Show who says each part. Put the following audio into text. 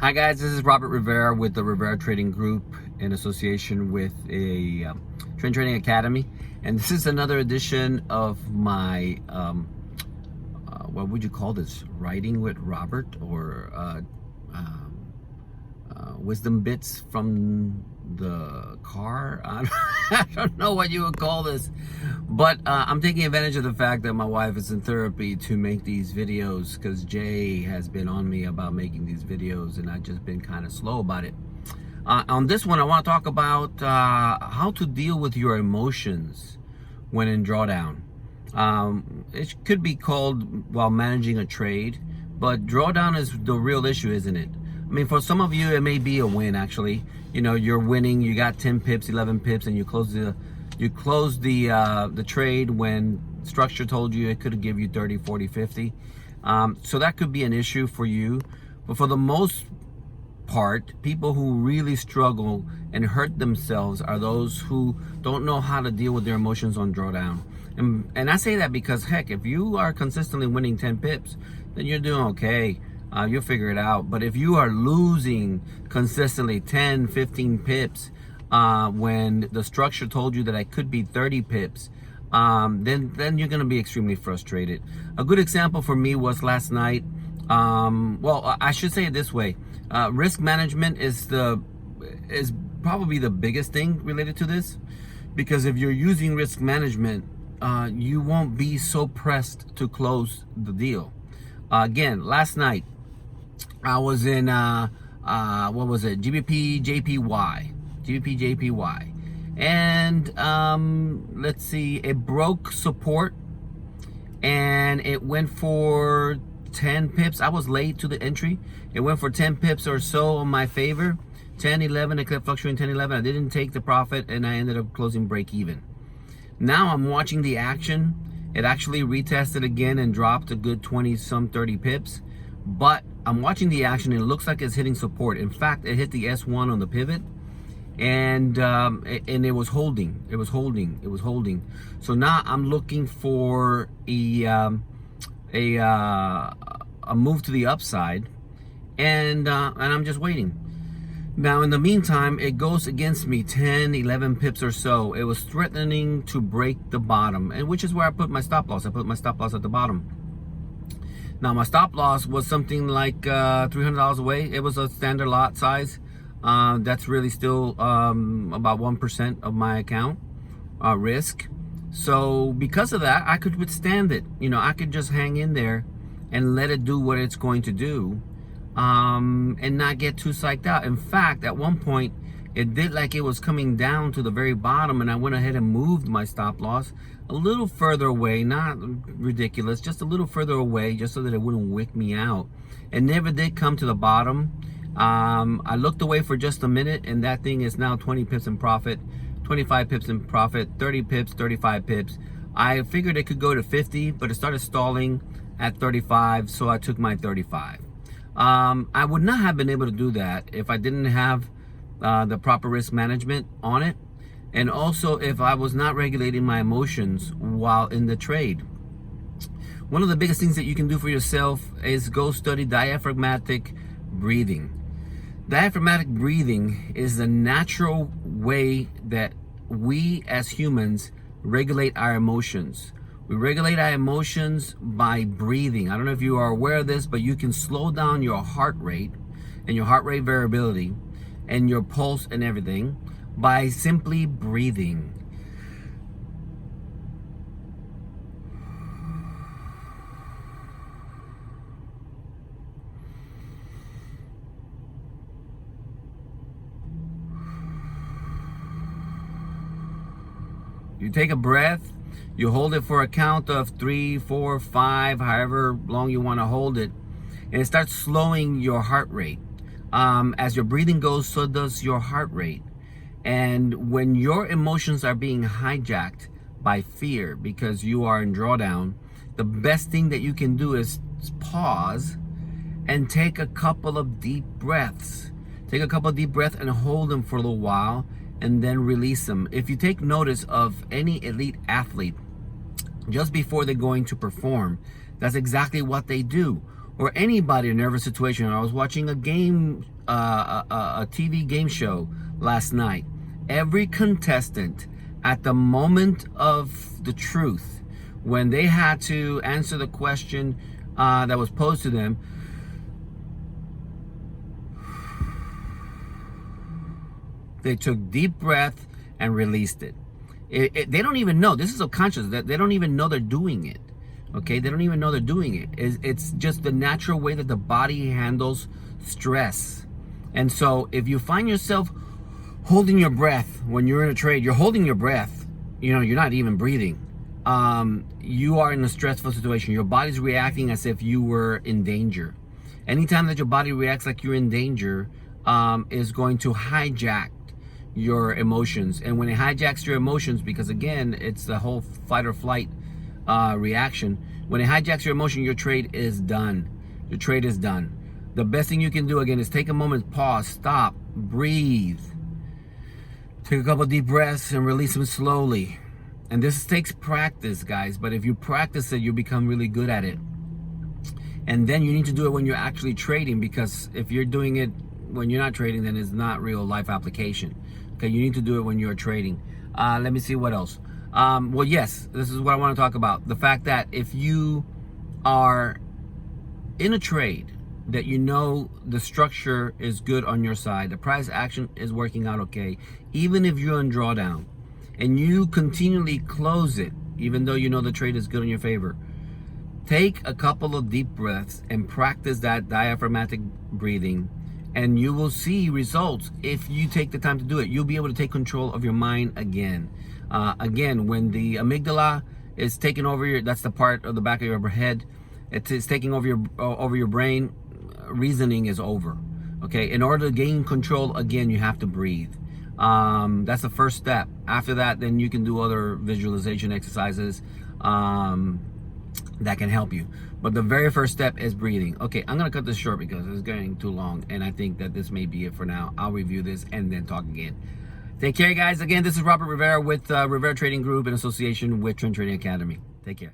Speaker 1: Hi guys, this is Robert Rivera with the Rivera Trading Group in association with a Trading Academy, and this is another edition of my what would you call this? Writing with Robert, or wisdom bits from the car. I don't know what you would call this, but I'm taking advantage of the fact that my wife is in therapy to make these videos, because Jay has been on me about making these videos and I've just been kind of slow about it. On this one, I want to talk about how to deal with your emotions when in drawdown. It could be called while managing a trade, but drawdown is the real issue, isn't it? I mean, for some of you, it may be a win, actually. You know, you're winning, you got 10 pips, 11 pips, and you close the trade when structure told you it could give you 30, 40, 50. So that could be an issue for you. But for the most part, people who really struggle and hurt themselves are those who don't know how to deal with their emotions on drawdown. And I say that because, heck, if you are consistently winning 10 pips, then you're doing okay. You'll figure it out. But if you are losing consistently 10, 15 pips when the structure told you that it could be 30 pips, then you're going to be extremely frustrated. A good example for me was last night. Well, I should say it this way. Risk management is probably the biggest thing related to this, because if you're using risk management, you won't be so pressed to close the deal. Again, last night I was in what was it? GBP JPY, and let's see, it broke support and it went for 10 pips. I was late to the entry. It went for 10 pips or so on my favor. 10, 11, it kept fluctuating 10, 11. I didn't take the profit and I ended up closing break even. Now I'm watching the action. It actually retested again and dropped a good 20 some 30 pips, but I'm watching the action and it looks like it's hitting support. In fact, it hit the S1 on the pivot, and it was holding. It was holding. So now I'm looking for a move to the upside, and I'm just waiting. Now, in the meantime, it goes against me 10, 11 pips or so. It was threatening to break the bottom, and which is where I put my stop loss. I put my stop loss at the bottom. Now, my stop loss was something like $300 away. It was a standard lot size. That's really still about 1% of my account risk. So because of that, I could withstand it. You know, I could just hang in there and let it do what it's going to do, and not get too psyched out. In fact, at one point, it did like it was coming down to the very bottom, and I went ahead and moved my stop loss a little further away, not ridiculous, just a little further away, just so that it wouldn't wick me out. It never did come to the bottom. I looked away for just a minute, and that thing is now 20 pips in profit, 25 pips in profit, 30 pips, 35 pips. I figured it could go to 50, but it started stalling at 35, so I took my 35. I would not have been able to do that if I didn't have the proper risk management on it, and also if I was not regulating my emotions while in the trade. One of the biggest things that you can do for yourself is go study diaphragmatic breathing. Diaphragmatic breathing is the natural way that we as humans regulate our emotions. We regulate our emotions by breathing. I don't know if you are aware of this, but you can slow down your heart rate and your heart rate variability and your pulse and everything by simply breathing. You take a breath, you hold it for a count of 3, 4, 5, however long you want to hold it, and it starts slowing your heart rate. As your breathing goes, so does your heart rate. And when your emotions are being hijacked by fear because you are in drawdown, the best thing that you can do is pause and take a couple of deep breaths. Take a couple of deep breaths and hold them for a little while, and then release them. If you take notice of any elite athlete, just before they're going to perform, that's exactly what they do. or anybody in a nervous situation. I was watching a game, a TV game show last night. Every contestant, at the moment of the truth, when they had to answer the question that was posed to them, they took deep breath and released it. They don't even know. This is subconscious. They don't even know they're doing it. Okay, they don't even know they're doing it. It's just the natural way that the body handles stress. And so if you find yourself holding your breath when you're in a trade, you're holding your breath, you're not even breathing. You are in a stressful situation. Your body's reacting as if you were in danger. Anytime that your body reacts like you're in danger, is going to hijack your emotions. And when it hijacks your emotions, because again, it's the whole fight or flight reaction. When it hijacks your emotion, your trade is done. Your trade is done. The best thing you can do, again, is take a moment, pause, stop, breathe. Take a couple deep breaths and release them slowly. And this takes practice, guys. But if you practice it, you become really good at it. And then you need to do it when you're actually trading, because if you're doing it when you're not trading, then it's not real life application. Okay, you need to do it when you're trading. Let me see what else. Well, yes, this is what I want to talk about. The fact that if you are in a trade that you know the structure is good on your side, the price action is working out okay, even if you're on drawdown, and you continually close it, even though you know the trade is good in your favor, take a couple of deep breaths and practice that diaphragmatic breathing, and you will see results if you take the time to do it. You'll be able to take control of your mind again. Again, when the amygdala is taking over that's the part of the back of your head, it's taking over your brain, reasoning is over. Okay, in order to gain control, again, you have to breathe. That's the first step. After that, then you can do other visualization exercises that can help you. But the very first step is breathing. Okay, I'm gonna cut this short because it's getting too long, and I think that this may be it for now. I'll review this and then talk again. Take care, guys. Again, this is Robert Rivera with Rivera Trading Group in association with Trend Trading Academy. Take care.